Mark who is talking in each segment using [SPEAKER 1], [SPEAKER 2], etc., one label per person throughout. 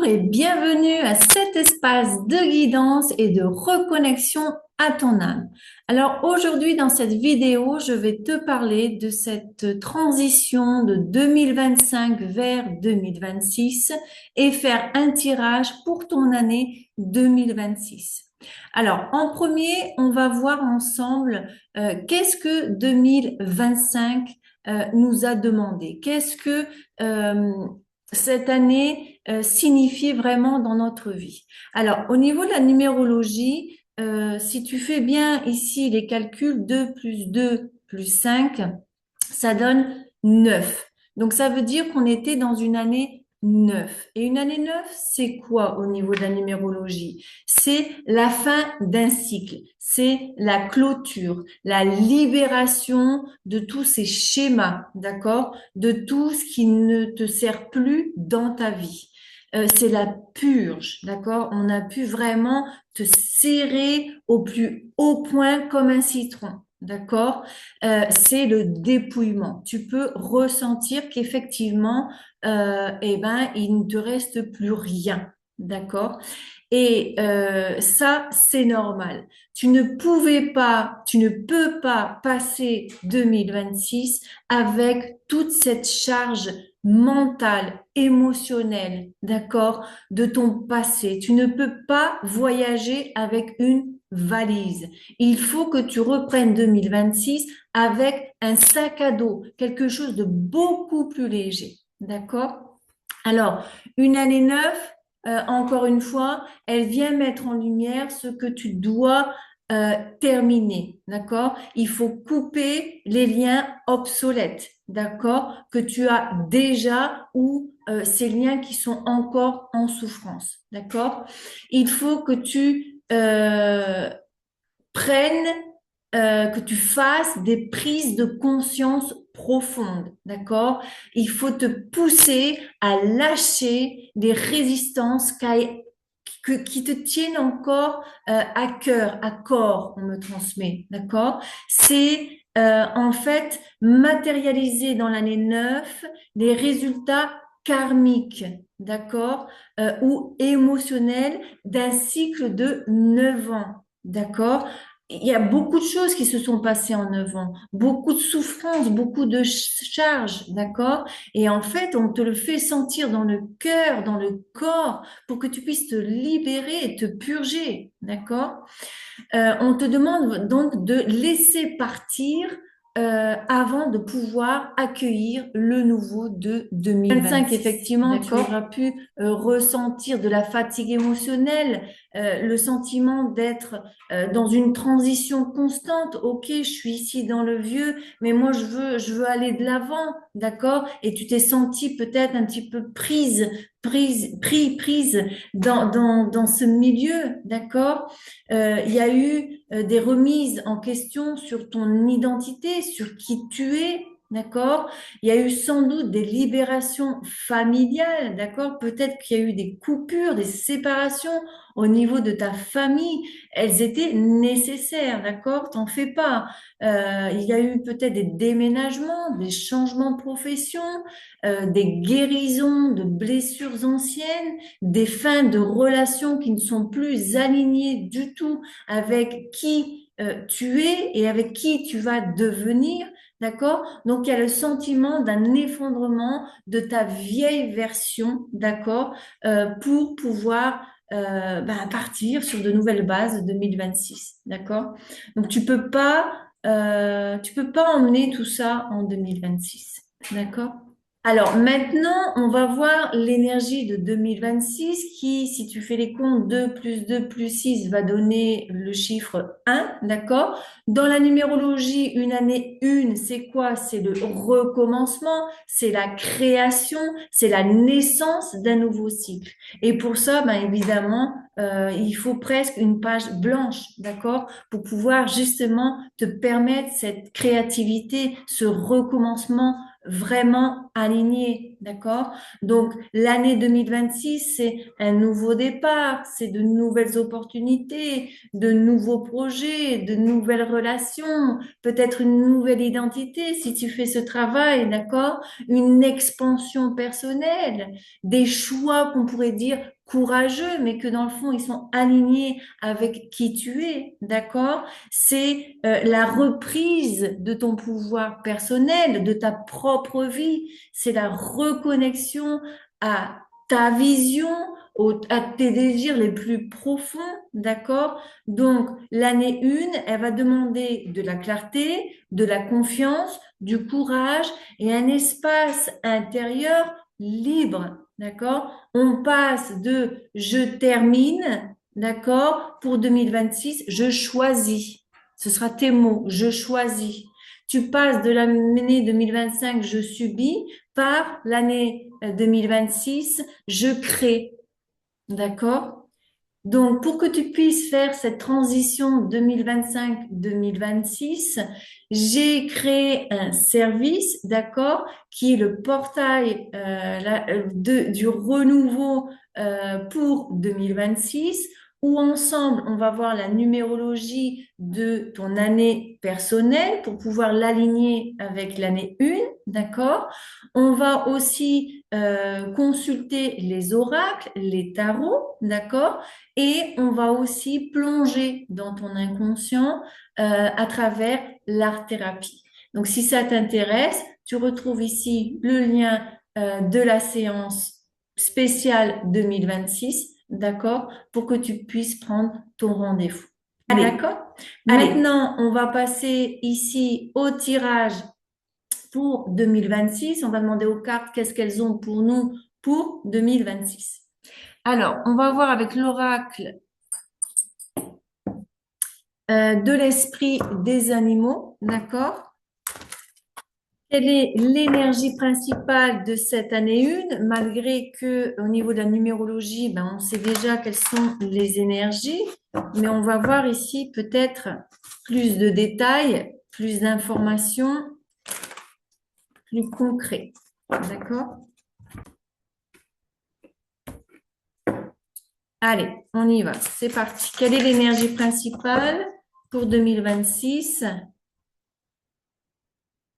[SPEAKER 1] Bonjour et bienvenue à cet espace de guidance et de reconnexion à ton âme. Alors aujourd'hui dans cette vidéo, je vais te parler de cette transition de 2025 vers 2026 et faire un tirage pour ton année 2026. Alors en premier, on va voir ensemble qu'est-ce que 2025 nous a demandé. Qu'est-ce que cette année signifie vraiment dans notre vie. Alors, au niveau de la numérologie, si tu fais bien ici les calculs, 2 plus 2 plus 5, ça donne 9. Donc, ça veut dire qu'on était dans une année 9. Et une année 9, c'est quoi au niveau de la numérologie? C'est la fin d'un cycle, c'est la clôture, la libération de tous ces schémas, d'accord? De tout ce qui ne te sert plus dans ta vie. C'est la purge, d'accord? On a pu vraiment te serrer au plus haut point comme un citron, d'accord? C'est le dépouillement. Tu peux ressentir qu'effectivement, il ne te reste plus rien, d'accord? Et ça, c'est normal. Tu ne pouvais pas, tu ne peux pas passer 2026 avec toute cette charge mentale, émotionnelle, d'accord, de ton passé. Tu ne peux pas voyager avec une valise. Il faut que tu reprennes 2026 avec un sac à dos, quelque chose de beaucoup plus léger, d'accord? Alors, une année neuve, encore une fois, elle vient mettre en lumière ce que tu dois terminer, d'accord? Il faut couper les liens obsolètes, d'accord? Que tu as déjà ou ces liens qui sont encore en souffrance, d'accord? Il faut que tu prennes que tu fasses des prises de conscience profondes, d'accord? Il faut te pousser à lâcher des résistances qui te tiennent encore à cœur, à corps, on me transmet, d'accord? C'est en fait matérialiser dans l'année 9 les résultats karmiques, d'accord? Ou émotionnels d'un cycle de 9 ans, d'accord? Il y a beaucoup de choses qui se sont passées en 9 ans, beaucoup de souffrances, beaucoup de charges, d'accord? Et en fait, on te le fait sentir dans le cœur, dans le corps, pour que tu puisses te libérer et te purger, d'accord? On te demande donc de laisser partir avant de pouvoir accueillir le nouveau de 2025. Effectivement, tu auras pu ressentir de la fatigue émotionnelle, le sentiment d'être dans une transition constante. Ok, je suis ici dans le vieux, mais moi je veux aller de l'avant, d'accord? Et tu t'es senti peut-être un petit peu prise dans ce milieu, d'accord? Il y a eu des remises en question sur ton identité, sur qui tu es, d'accord? Il y a eu sans doute des libérations familiales, d'accord? Peut-être qu'il y a eu des coupures, des séparations au niveau de ta famille. Elles étaient nécessaires, d'accord? T'en fais pas. Il y a eu peut-être des déménagements, des changements de profession, des guérisons de blessures anciennes, des fins de relations qui ne sont plus alignées du tout avec qui tu es et avec qui tu vas devenir, d'accord? Donc, il y a le sentiment d'un effondrement de ta vieille version, d'accord? Pour pouvoir partir sur de nouvelles bases 2026, d'accord? Donc, tu peux pas emmener tout ça en 2026, d'accord? Alors maintenant, on va voir l'énergie de 2026 qui, si tu fais les comptes, 2 plus 2 plus 6 va donner le chiffre 1, d'accord? Dans la numérologie, une année 1, c'est quoi? C'est le recommencement, c'est la création, c'est la naissance d'un nouveau cycle. Et pour ça, ben évidemment, il faut presque une page blanche, d'accord? Pour pouvoir justement te permettre cette créativité, ce recommencement vraiment aligné, d'accord? Donc, l'année 2026, c'est un nouveau départ, c'est de nouvelles opportunités, de nouveaux projets, de nouvelles relations, peut-être une nouvelle identité si tu fais ce travail, d'accord? Une expansion personnelle, des choix qu'on pourrait dire courageux, mais que dans le fond, ils sont alignés avec qui tu es, d'accord? C'est la reprise de ton pouvoir personnel, de ta propre vie. C'est la reconnexion à ta vision, à tes désirs les plus profonds, d'accord? Donc, l'année 1, elle va demander de la clarté, de la confiance, du courage et un espace intérieur libre, d'accord? On passe de je termine, d'accord, pour 2026, je choisis. Ce sera tes mots, je choisis. Tu passes de l'année 2025, je subis, par l'année 2026, je crée. D'accord? Donc, pour que tu puisses faire cette transition 2025-2026, j'ai créé un service, d'accord, qui est le portail du renouveau pour 2026, où ensemble, on va voir la numérologie de ton année personnelle pour pouvoir l'aligner avec l'année 1, d'accord? On va aussi consulter les oracles, les tarots, d'accord? Et on va aussi plonger dans ton inconscient à travers l'art-thérapie. Donc, si ça t'intéresse, tu retrouves ici le lien de la séance spéciale 2026, d'accord, pour que tu puisses prendre ton rendez-vous. D'accord? Maintenant, on va passer ici au tirage pour 2026. On va demander aux cartes qu'est-ce qu'elles ont pour nous pour 2026. Alors, on va voir avec l'oracle de l'esprit des animaux, d'accord? Quelle est l'énergie principale de cette année 1, malgré que au niveau de la numérologie, ben, on sait déjà quelles sont les énergies, mais on va voir ici peut-être plus de détails, plus d'informations, plus concret, d'accord? Allez, on y va, c'est parti. Quelle est l'énergie principale pour 2026?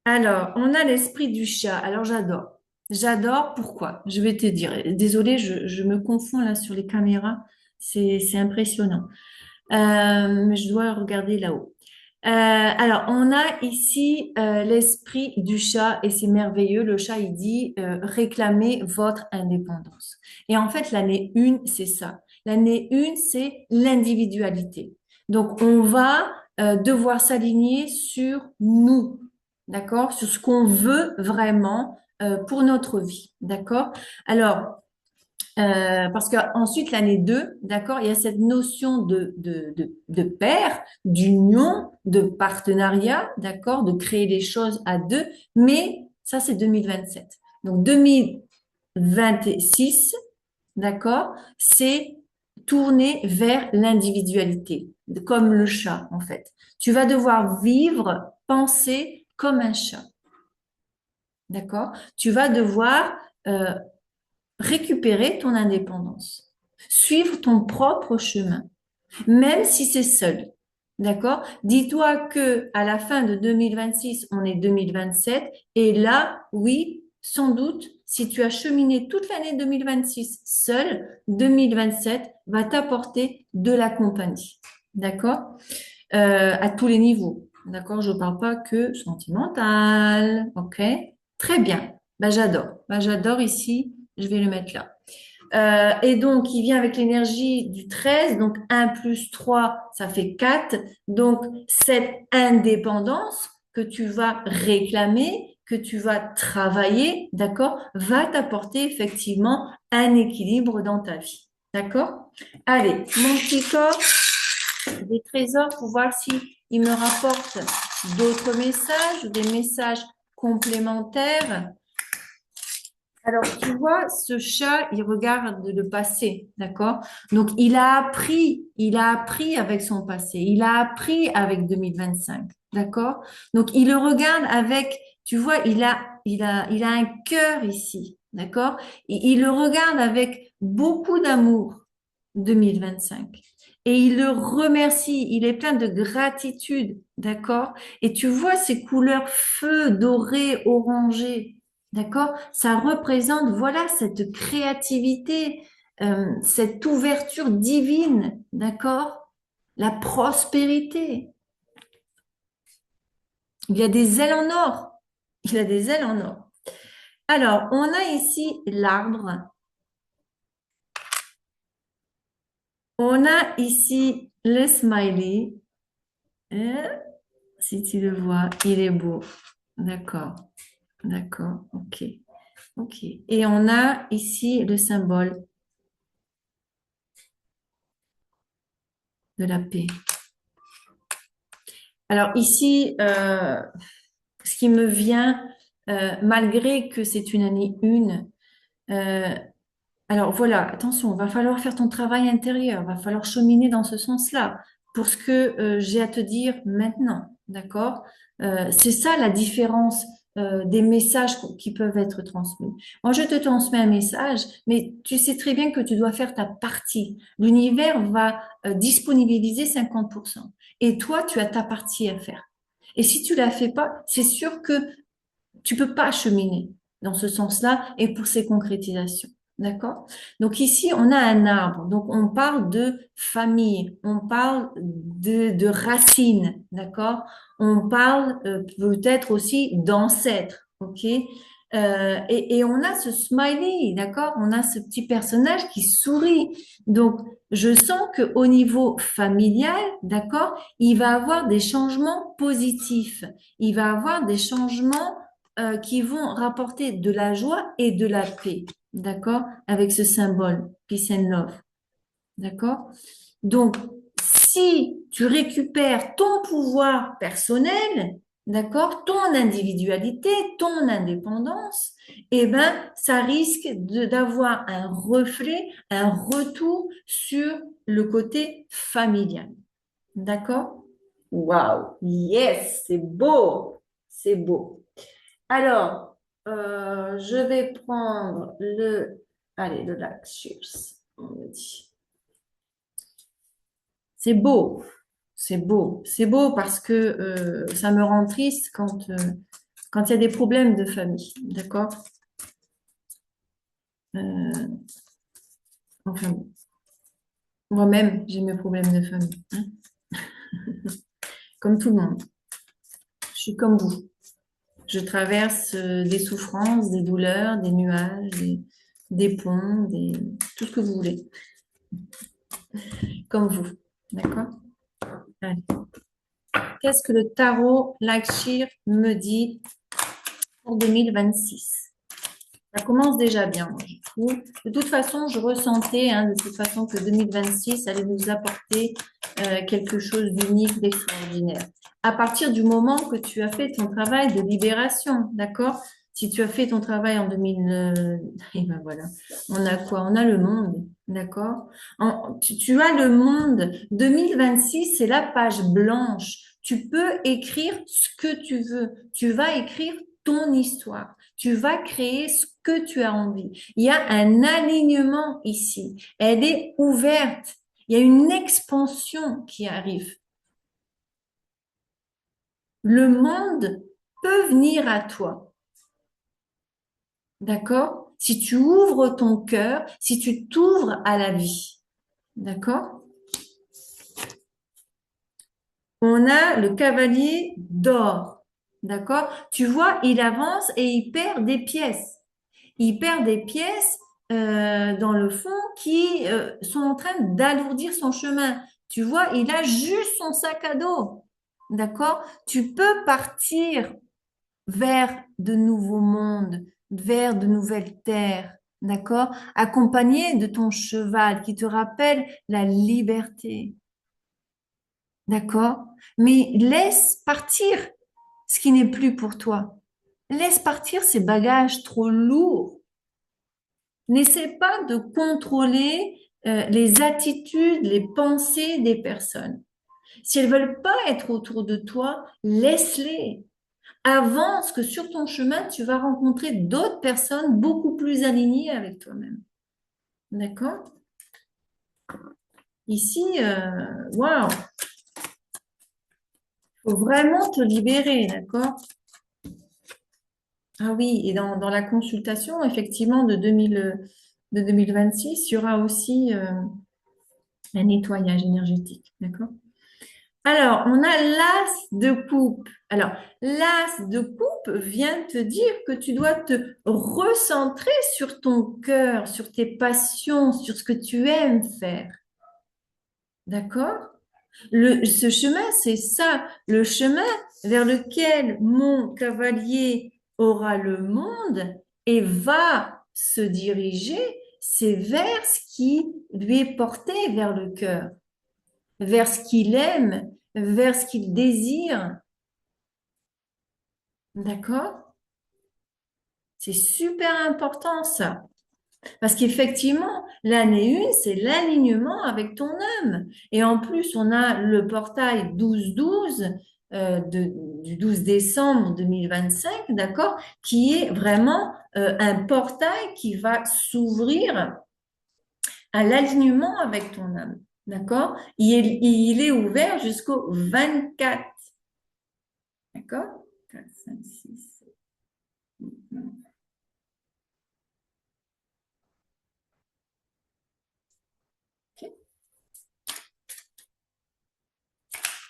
[SPEAKER 1] Alors, on a l'esprit du chat. Alors, j'adore. J'adore. Pourquoi? Je vais te dire. Désolée, je me confonds là sur les caméras. C'est impressionnant. Mais je dois regarder là-haut. Alors, on a ici l'esprit du chat et c'est merveilleux. Le chat, il dit réclamez votre indépendance. Et en fait, l'année 1, c'est ça. L'année 1, c'est l'individualité. Donc, on va devoir s'aligner sur nous, d'accord? Sur ce qu'on veut vraiment pour notre vie, d'accord? Alors, parce qu'ensuite, l'année 2, d'accord, il y a cette notion de pair, d'union, de partenariat, d'accord, de créer les choses à deux, mais ça, c'est 2027. Donc, 2026, d'accord, c'est tourner vers l'individualité, comme le chat, en fait. Tu vas devoir vivre, penser comme un chat, d'accord? Tu vas devoir récupérer ton indépendance, suivre ton propre chemin, même si c'est seul. D'accord? Dis-toi que à la fin de 2026, on est 2027 et là, oui, sans doute, si tu as cheminé toute l'année 2026 seul, 2027 va t'apporter de la compagnie. D'accord? À tous les niveaux. D'accord? Je ne parle pas que sentimental. OK? Très bien. Bah, j'adore. Bah, j'adore ici. Je vais le mettre là. Et donc, il vient avec l'énergie du 13. Donc, 1 plus 3, ça fait 4. Donc, cette indépendance que tu vas réclamer, que tu vas travailler, d'accord, va t'apporter effectivement un équilibre dans ta vie. D'accord? Allez, mon petit corps, des trésors pour voir si il me rapporte d'autres messages ou des messages complémentaires. Alors, tu vois, ce chat, il regarde le passé, d'accord? Donc, il a appris avec son passé, il a appris avec 2025, d'accord? Donc, il le regarde avec, tu vois, il a un cœur ici, d'accord? Il le regarde avec beaucoup d'amour, 2025. Et il le remercie, il est plein de gratitude, d'accord? Et tu vois ces couleurs feu, doré, orangé, d'accord? Ça représente, voilà, cette créativité, cette ouverture divine, d'accord? La prospérité. Il y a des ailes en or. Il a des ailes en or. Alors, on a ici l'arbre. On a ici le smiley. Euh, Si tu le vois, il est beau. D'accord, d'accord, ok, ok. Et on a ici le symbole de la paix. Alors ici, ce qui me vient, malgré que c'est une année 1, alors voilà, attention, va falloir faire ton travail intérieur, va falloir cheminer dans ce sens-là pour ce que j'ai à te dire maintenant, d'accord? C'est ça la différence des messages qui peuvent être transmis. Moi, je te transmets un message, mais tu sais très bien que tu dois faire ta partie. L'univers va disponibiliser 50%. Et toi, tu as ta partie à faire. Et si tu la fais pas, c'est sûr que tu peux pas cheminer dans ce sens-là et pour ces concrétisations. D'accord? Donc ici, on a un arbre. Donc on parle de famille, on parle de racines. D'accord? On parle peut-être aussi d'ancêtres. OK? Et on a ce smiley, d'accord? On a ce petit personnage qui sourit. Donc, je sens que au niveau familial, d'accord, il va avoir des changements positifs. Il va avoir des changements qui vont rapporter de la joie et de la paix, d'accord, avec ce symbole, peace and love, d'accord? Donc, si tu récupères ton pouvoir personnel, d'accord, ton individualité, ton indépendance, eh ben, ça risque d'avoir un reflet, un retour sur le côté familial, d'accord? Waouh, yes, c'est beau, c'est beau. Alors, je vais prendre allez, le lac Cheers, on me dit. C'est beau, c'est beau, c'est beau parce que ça me rend triste quand il y a des problèmes de famille, d'accord? Euh, enfin, bon. Moi-même, j'ai mes problèmes de famille, hein, comme tout le monde. Je suis comme vous. Je traverse des souffrances, des douleurs, des nuages, des ponts, tout ce que vous voulez, comme vous, d'accord? Allez. Qu'est-ce que le tarot Lakshir me dit pour 2026? Ça commence déjà bien, moi, je trouve. De toute façon, je ressentais, hein, de toute façon, que 2026 allait nous apporter quelque chose d'unique, d'extraordinaire. À partir du moment que tu as fait ton travail de libération, d'accord? Si tu as fait ton travail en 2000, et ben voilà, on a quoi? On a le monde, d'accord? Tu as le monde. 2026, c'est la page blanche. Tu peux écrire ce que tu veux. Tu vas écrire ton histoire. Tu vas créer ce que tu as envie. Il y a un alignement ici. Elle est ouverte. Il y a une expansion qui arrive. Le monde peut venir à toi. D'accord? Si tu ouvres ton cœur, si tu t'ouvres à la vie. D'accord? On a le cavalier d'or. D'accord? Tu vois, il avance et il perd des pièces. Il perd des pièces dans le fond qui sont en train d'alourdir son chemin. Tu vois, il a juste son sac à dos. D'accord? Tu peux partir vers de nouveaux mondes, vers de nouvelles terres. D'accord? Accompagné de ton cheval qui te rappelle la liberté. D'accord? Mais laisse partir ce qui n'est plus pour toi. Laisse partir ces bagages trop lourds. N'essaie pas de contrôler les attitudes, les pensées des personnes. Si elles veulent pas être autour de toi, laisse-les. avance, que sur ton chemin, tu vas rencontrer d'autres personnes beaucoup plus alignées avec toi-même. D'accord? Ici, waouh, faut vraiment te libérer, d'accord? Ah oui, et dans la consultation, effectivement, de 2026, il y aura aussi un nettoyage énergétique, d'accord? Alors, on a l'as de coupe. Alors, l'as de coupe vient te dire que tu dois te recentrer sur ton cœur, sur tes passions, sur ce que tu aimes faire. D'accord? Ce chemin, c'est ça. Le chemin vers lequel mon cavalier aura le monde et va se diriger, c'est vers ce qui lui est porté vers le cœur, vers ce qu'il aime, vers ce qu'il désire. D'accord? C'est super important ça. Parce qu'effectivement, l'année 1, c'est l'alignement avec ton âme. Et en plus, on a le portail 12-12 du 12 décembre 2025, d'accord, qui est vraiment un portail qui va s'ouvrir à l'alignement avec ton âme. D'accord? Il est ouvert jusqu'au 24. D'accord? 4, 5, 6.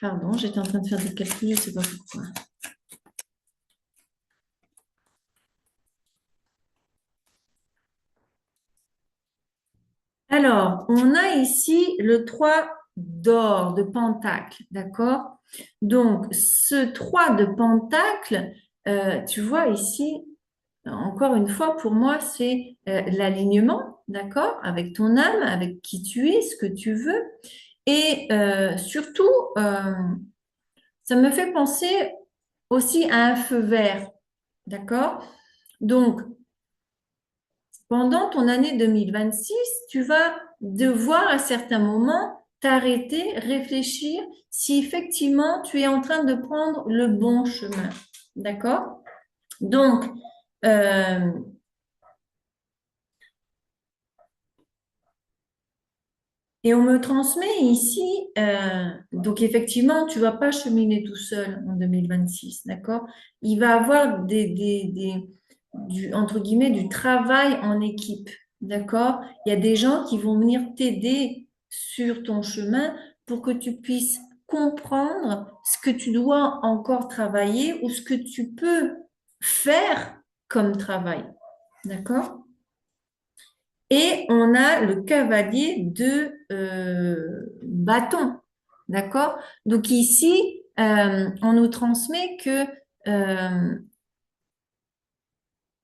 [SPEAKER 1] Pardon, j'étais en train de faire des calculs, je ne sais pas pourquoi. Alors, on a ici le 3 d'or, de pentacle, d'accord? Donc, ce 3 de pentacle, tu vois ici, encore une fois, pour moi, c'est l'alignement, d'accord? Avec ton âme, avec qui tu es, ce que tu veux. Et surtout, ça me fait penser aussi à un feu vert, d'accord? Donc, pendant ton année 2026, tu vas devoir à certains moments t'arrêter, réfléchir si effectivement tu es en train de prendre le bon chemin. D'accord? Donc, euh, et on me transmet ici, donc effectivement, tu vas pas cheminer tout seul en 2026, d'accord? Il va avoir entre guillemets, du travail en équipe, d'accord? Il y a des gens qui vont venir t'aider sur ton chemin pour que tu puisses comprendre ce que tu dois encore travailler ou ce que tu peux faire comme travail, d'accord? Et on a le cavalier de bâton. D'accord? Donc ici, on nous transmet que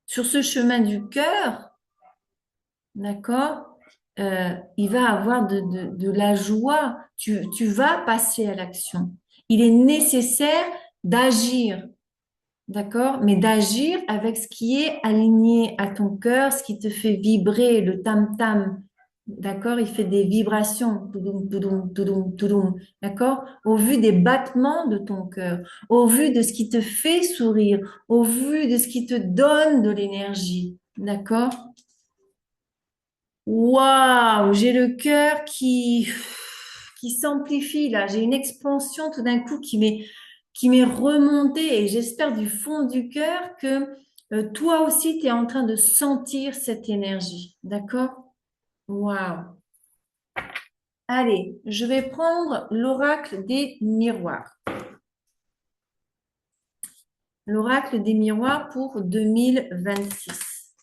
[SPEAKER 1] sur ce chemin du cœur, d'accord, il va avoir de la joie. Tu vas passer à l'action. Il est nécessaire d'agir. D'accord? Mais d'agir avec ce qui est aligné à ton cœur, ce qui te fait vibrer, le tam-tam. D'accord? Il fait des vibrations. Toudoum, toudoum, toudoum, toudoum. D'accord? Au vu des battements de ton cœur, au vu de ce qui te fait sourire, au vu de ce qui te donne de l'énergie. D'accord? Waouh! J'ai le cœur qui s'amplifie là. J'ai une expansion tout d'un coup qui m'est remonté et j'espère du fond du cœur que toi aussi, tu es en train de sentir cette énergie. D'accord? Waouh! Allez, je vais prendre l'oracle des miroirs. L'oracle des miroirs pour 2026.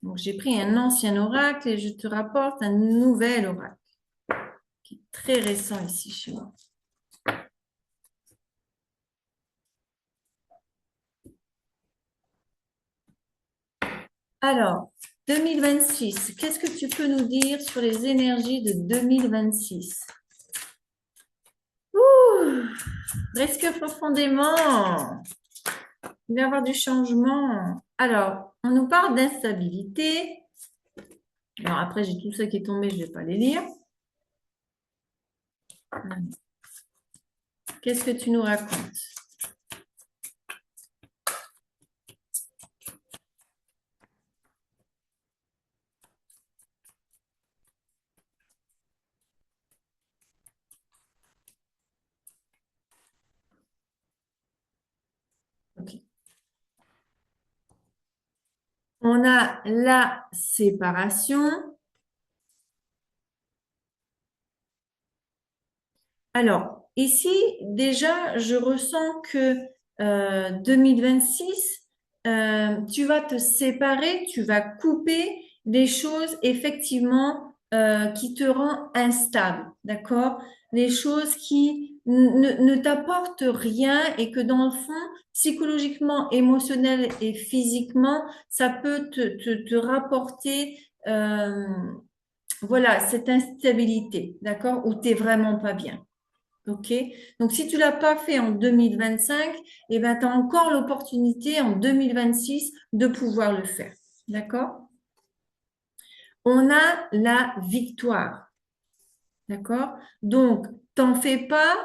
[SPEAKER 1] Donc, j'ai pris un ancien oracle et je te rapporte un nouvel oracle qui est très récent ici chez moi. Alors, 2026, qu'est-ce que tu peux nous dire sur les énergies de 2026? Ouh, respire profondément. Il va y avoir du changement. Alors, on nous parle d'instabilité. Alors après, j'ai tout ça qui est tombé, je ne vais pas les lire. Qu'est-ce que tu nous racontes? On a la séparation. Alors, ici, déjà, je ressens que 2026, tu vas te séparer, tu vas couper des choses effectivement qui te rendent instable, d'accord? Les choses qui ne t'apportent rien et que dans le fond, psychologiquement, émotionnel et physiquement, ça peut te rapporter, voilà, cette instabilité, d'accord? Où tu n'es vraiment pas bien. OK? Donc, si tu l'as pas fait en 2025, eh ben, tu as encore l'opportunité en 2026 de pouvoir le faire. D'accord? On a la victoire. D'accord? Donc, t'en fais pas.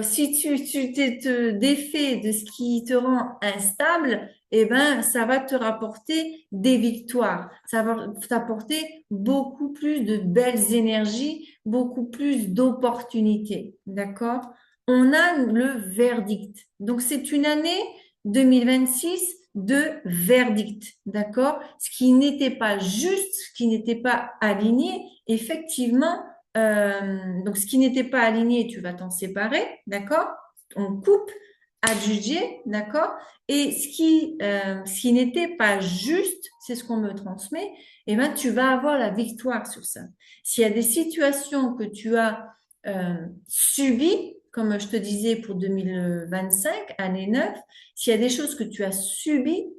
[SPEAKER 1] Si tu te défais de ce qui te rend instable, eh ben, ça va te rapporter des victoires. Ça va t'apporter beaucoup plus de belles énergies, beaucoup plus d'opportunités. D'accord? On a le verdict. Donc, c'est une année 2026 de verdict. D'accord? Ce qui n'était pas juste, ce qui n'était pas aligné, effectivement, donc, ce qui n'était pas aligné, tu vas t'en séparer, d'accord? On coupe, adjuger, d'accord? Et ce qui n'était pas juste, c'est ce qu'on me transmet, et ben, tu vas avoir la victoire sur ça. S'il y a des situations que tu as subies, comme je te disais pour 2025, année 9, s'il y a des choses que tu as subies,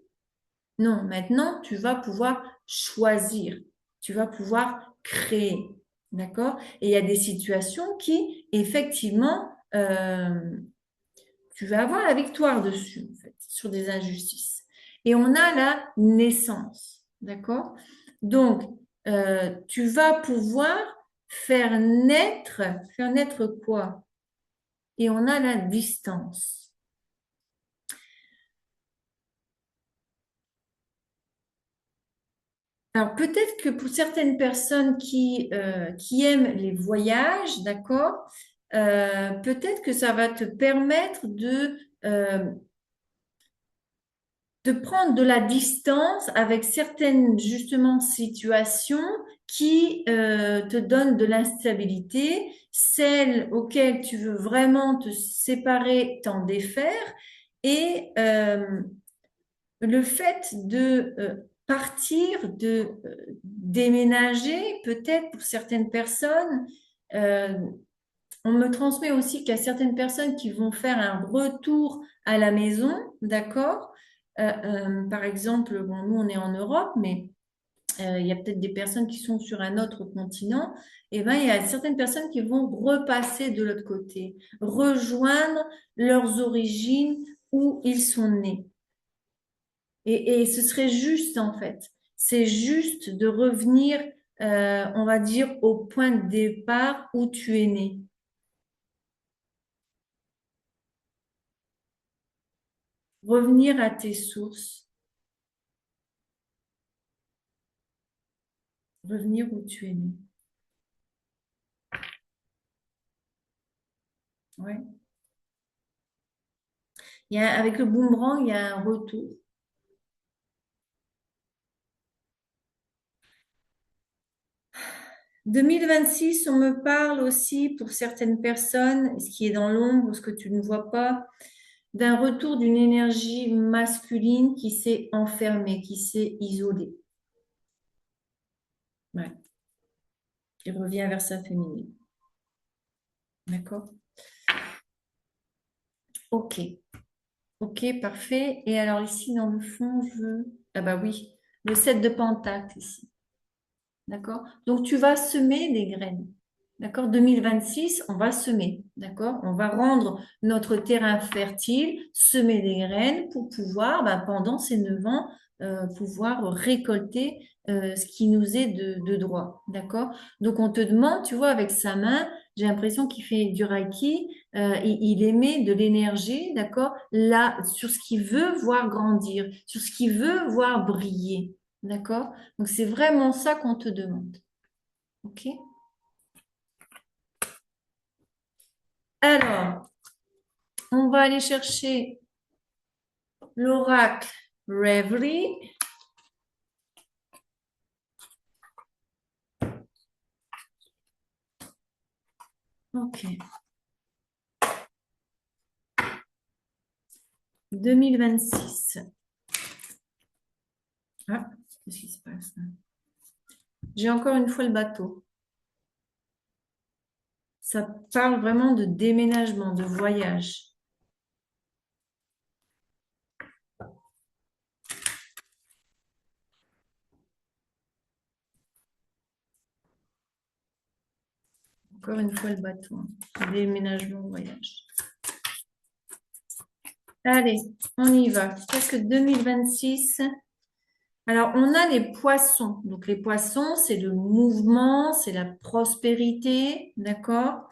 [SPEAKER 1] non, maintenant, tu vas pouvoir choisir, tu vas pouvoir créer, d'accord? Et il y a des situations qui, effectivement, tu vas avoir la victoire dessus, en fait, sur des injustices. Et on a la naissance, d'accord? Donc, tu vas pouvoir faire naître quoi? Et on a la distance. Alors peut-être que pour certaines personnes qui aiment les voyages, d'accord, peut-être que ça va te permettre de prendre de la distance avec certaines justement situations qui te donnent de l'instabilité, celles auxquelles tu veux vraiment te séparer, t'en défaire, et le fait de partir, de déménager, peut-être pour certaines personnes, euh, on me transmet aussi qu'il y a certaines personnes qui vont faire un retour à la maison, d'accord? Par exemple, bon, nous on est en Europe, mais il y a peut-être des personnes qui sont sur un autre continent. Et ben, il y a certaines personnes qui vont repasser de l'autre côté, rejoindre leurs origines où ils sont nés. Et ce serait juste, en fait. C'est juste de revenir, on va dire, au point de départ où tu es né. Revenir à tes sources, revenir où tu es né. Ouais. Avec le boomerang, il y a un retour. 2026, on me parle aussi pour certaines personnes, ce qui est dans l'ombre, ce que tu ne vois pas, d'un retour d'une énergie masculine qui s'est enfermée, qui s'est isolée. Ouais. Il revient vers sa féminine. D'accord? Ok. Ok, parfait. Et alors ici, dans le fond, je veux... Ah bah oui, le 7 de Pentacle ici. D'accord? Donc, tu vas semer des graines. D'accord? 2026, on va semer. D'accord? On va rendre notre terrain fertile, semer des graines pour pouvoir, bah, pendant ces 9 ans, pouvoir récolter ce qui nous est de droit. D'accord? Donc, on te demande, tu vois, avec sa main, j'ai l'impression qu'il fait du Reiki, il émet de l'énergie, d'accord? Là, sur ce qu'il veut voir grandir, sur ce qu'il veut voir briller. D'accord? Donc, c'est vraiment ça qu'on te demande. OK? Alors, on va aller chercher l'oracle Reverie. Ok. 2026. Ah, qu'est-ce qui se passe là? J'ai encore une fois le bateau. Ça parle vraiment de déménagement, de voyage. Encore une fois le bateau, hein. Déménagement, voyage. Allez, on y va. Qu'est-ce que 2026? Alors, on a les poissons. Donc, les poissons, c'est le mouvement, c'est la prospérité, d'accord?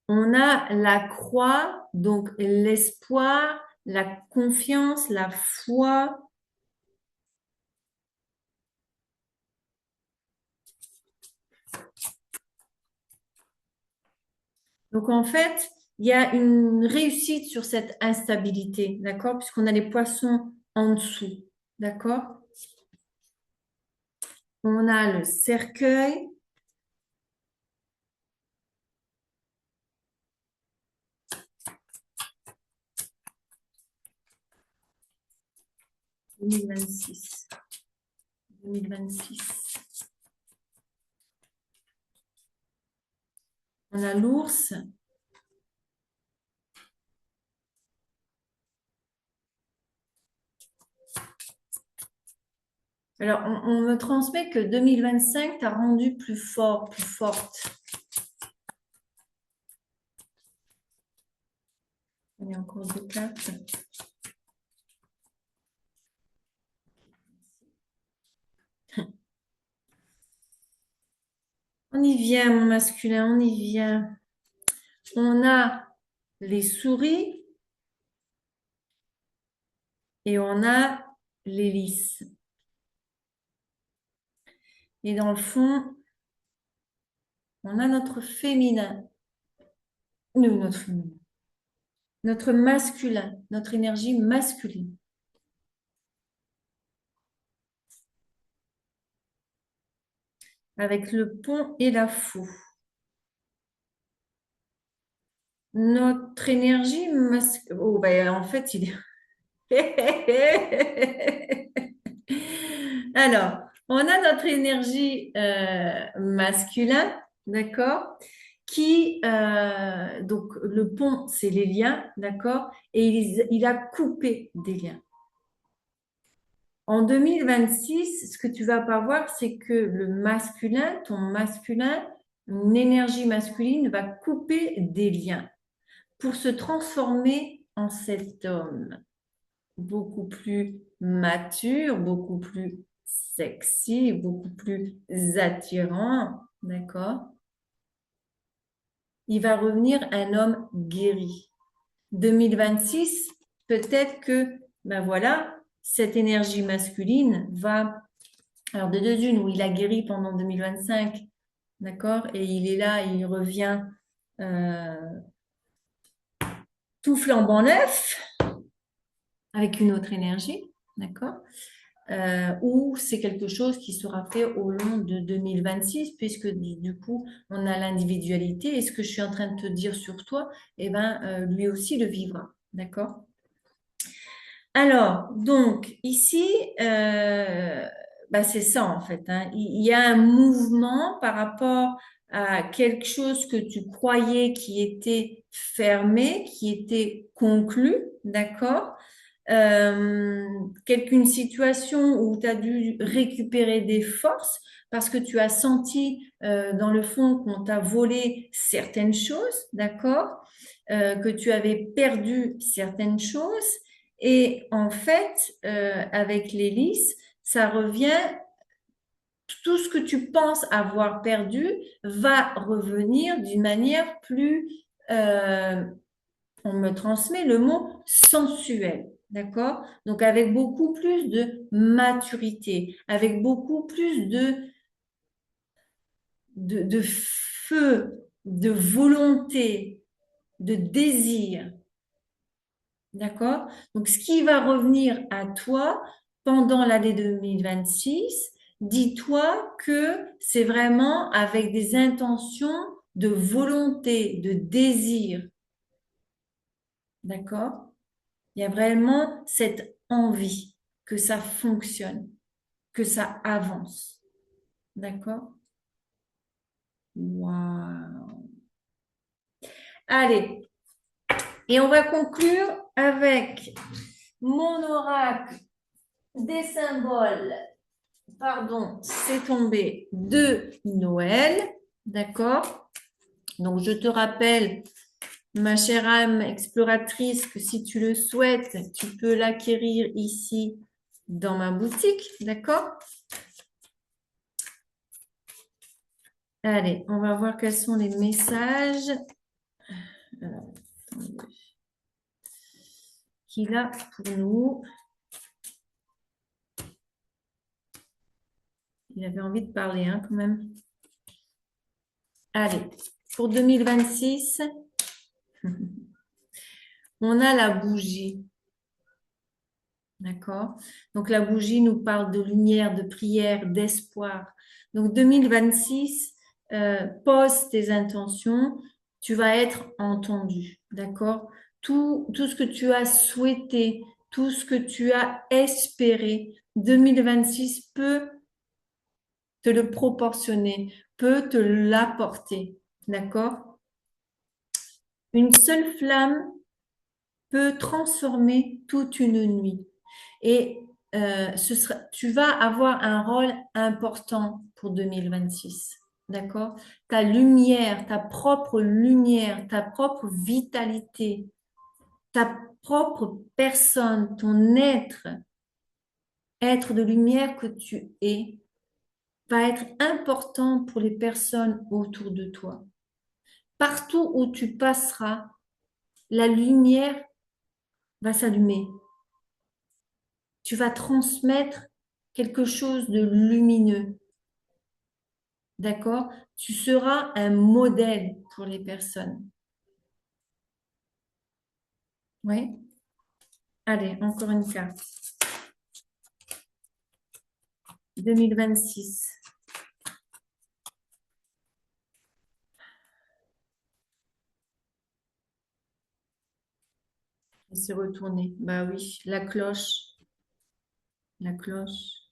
[SPEAKER 1] On a la croix, donc l'espoir, la confiance, la foi. Donc, en fait, il y a une réussite sur cette instabilité, d'accord? Puisqu'on a les poissons en dessous, d'accord? On a le cercueil. Deux mille vingt-six. 2026. On a l'ours. Alors, on me transmet que 2025 t'a rendu plus fort, plus forte. Il y a encore deux cartes. On y vient, mon masculin, on y vient. On a les souris et on a l'hélice. Et dans le fond, on a notre féminin. Nous, notre féminin. Notre masculin, notre énergie masculine. Avec le pont et la faux. Notre énergie masculine. Oh, ben, en fait, il est. Alors, on a notre énergie masculin, d'accord, qui, donc le pont, c'est les liens, d'accord, et il a coupé des liens. En 2026, ce que tu vas pas voir, c'est que le masculin, ton masculin, une énergie masculine va couper des liens pour se transformer en cet homme beaucoup plus mature, beaucoup plus sexy, beaucoup plus attirant, d'accord? Il va revenir un homme guéri. 2026, peut-être que, ben voilà, cette énergie masculine va, alors de deux unes, où il a guéri pendant 2025, d'accord? Et il est là, il revient euh, tout flambant neuf, avec une autre énergie, d'accord? Ou c'est quelque chose qui sera fait au long de 2026, puisque du coup, on a l'individualité. Et ce que je suis en train de te dire sur toi, eh ben, lui aussi le vivra. D'accord? Alors, donc, ici, bah, c'est ça en fait, hein. Il y a un mouvement par rapport à quelque chose que tu croyais qui était fermé, qui était conclu, d'accord? Une situation où tu as dû récupérer des forces parce que tu as senti dans le fond qu'on t'a volé certaines choses, d'accord? Que tu avais perdu certaines choses. Et en fait, avec l'hélice, ça revient, tout ce que tu penses avoir perdu va revenir d'une manière plus, on me transmet le mot sensuel, d'accord? Donc avec beaucoup plus de maturité, avec beaucoup plus de feu, de volonté, de désir, d'accord? Donc ce qui va revenir à toi pendant l'année 2026, dis-toi que c'est vraiment avec des intentions de volonté, de désir. D'accord? Il y a vraiment cette envie que ça fonctionne, que ça avance. D'accord? Waouh! Allez, et on va conclure avec mon oracle des symboles. Pardon, c'est tombé de Noël. D'accord? Donc, je te rappelle, ma chère âme exploratrice, que si tu le souhaites, tu peux l'acquérir ici dans ma boutique. D'accord? Allez, on va voir quels sont les messages qu'il a pour nous. Il avait envie de parler, hein, quand même. Allez, pour 2026, on a la bougie. D'accord? Donc, la bougie nous parle de lumière, de prière, d'espoir. Donc, 2026, pose tes intentions, tu vas être entendu. D'accord? Tout ce que tu as souhaité, tout ce que tu as espéré, 2026 peut te le proportionner, peut te l'apporter. D'accord? Une seule flamme peut transformer toute une nuit. Et tu vas avoir un rôle important pour 2026. D'accord? Ta propre vitalité, ta propre personne, ton être de lumière que tu es, va être important pour les personnes autour de toi. Partout où tu passeras, la lumière va s'allumer. Tu vas transmettre quelque chose de lumineux. D'accord? Tu seras un modèle pour les personnes. Oui? Allez, encore une carte. 2026. Et se retourner. Bah oui, la cloche. La cloche.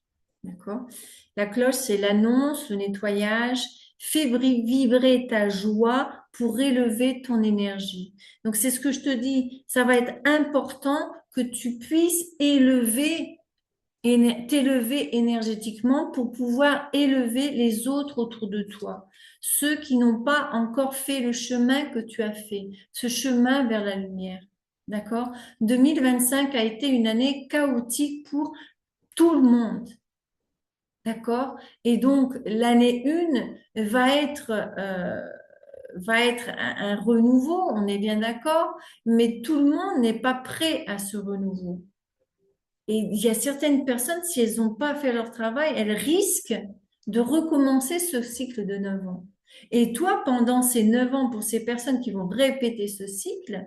[SPEAKER 1] D'accord? La cloche, c'est l'annonce, le nettoyage. Fais vibrer ta joie pour élever ton énergie. Donc, c'est ce que je te dis. Ça va être important que tu puisses t'élever énergétiquement pour pouvoir élever les autres autour de toi. Ceux qui n'ont pas encore fait le chemin que tu as fait, ce chemin vers la lumière. D'accord? 2025 a été une année chaotique pour tout le monde. D'accord? Et donc, l'année 1 va être un renouveau, on est bien d'accord, mais tout le monde n'est pas prêt à ce renouveau. Et il y a certaines personnes, si elles n'ont pas fait leur travail, elles risquent de recommencer ce cycle de 9 ans. Et toi, pendant ces 9 ans, pour ces personnes qui vont répéter ce cycle,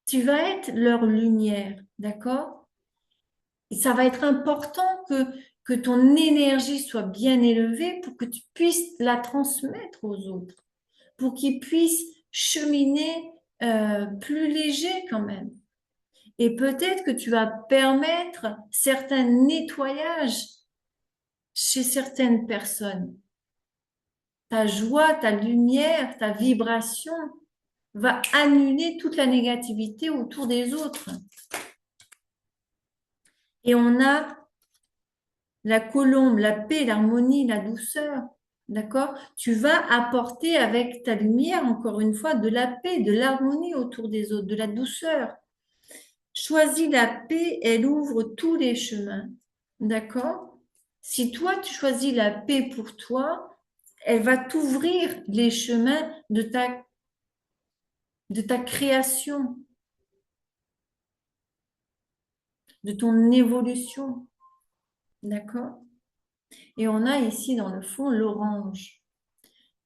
[SPEAKER 1] tu vas être leur lumière, d'accord? Et ça va être important que ton énergie soit bien élevée pour que tu puisses la transmettre aux autres, pour qu'ils puissent cheminer plus léger quand même. Et peut-être que tu vas permettre certains nettoyages chez certaines personnes. Ta joie, ta lumière, ta vibration va annuler toute la négativité autour des autres. Et on a la colombe, la paix, l'harmonie, la douceur. D'accord? Tu vas apporter avec ta lumière, encore une fois, de la paix, de l'harmonie autour des autres, de la douceur. Choisis la paix, elle ouvre tous les chemins. D'accord? Si toi, tu choisis la paix pour toi, elle va t'ouvrir les chemins de ta création, de ton évolution. D'accord? Et on a ici dans le fond l'orange.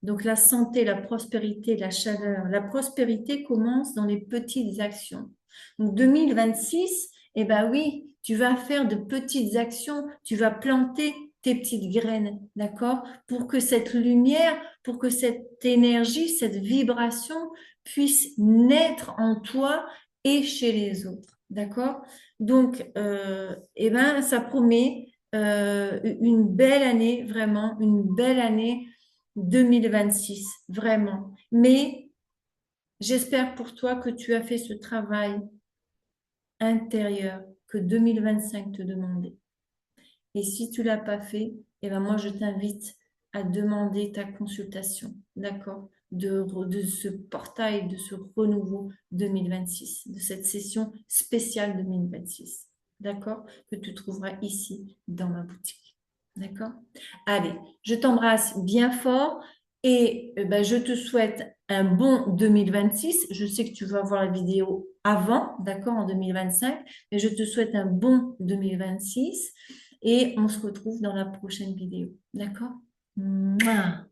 [SPEAKER 1] Donc la santé, la prospérité, la chaleur. La prospérité commence dans les petites actions. Donc 2026, eh ben oui, tu vas faire de petites actions, tu vas planter tes petites graines, d'accord? Pour que cette lumière, pour que cette énergie, cette vibration puisse naître en toi et chez les autres, d'accord? Donc, eh ben, ça promet une belle année, vraiment, une belle année 2026, vraiment. Mais j'espère pour toi que tu as fait ce travail intérieur que 2025 te demandait. Et si tu l'as pas fait, eh ben moi, je t'invite à demander ta consultation, d'accord? De ce portail, de ce renouveau 2026, de cette session spéciale 2026, d'accord? Que tu trouveras ici dans ma boutique, d'accord? Allez, je t'embrasse bien fort et ben, je te souhaite un bon 2026. Je sais que tu vas voir la vidéo avant, d'accord, en 2025, mais je te souhaite un bon 2026 et on se retrouve dans la prochaine vidéo. D'accord? Mouah.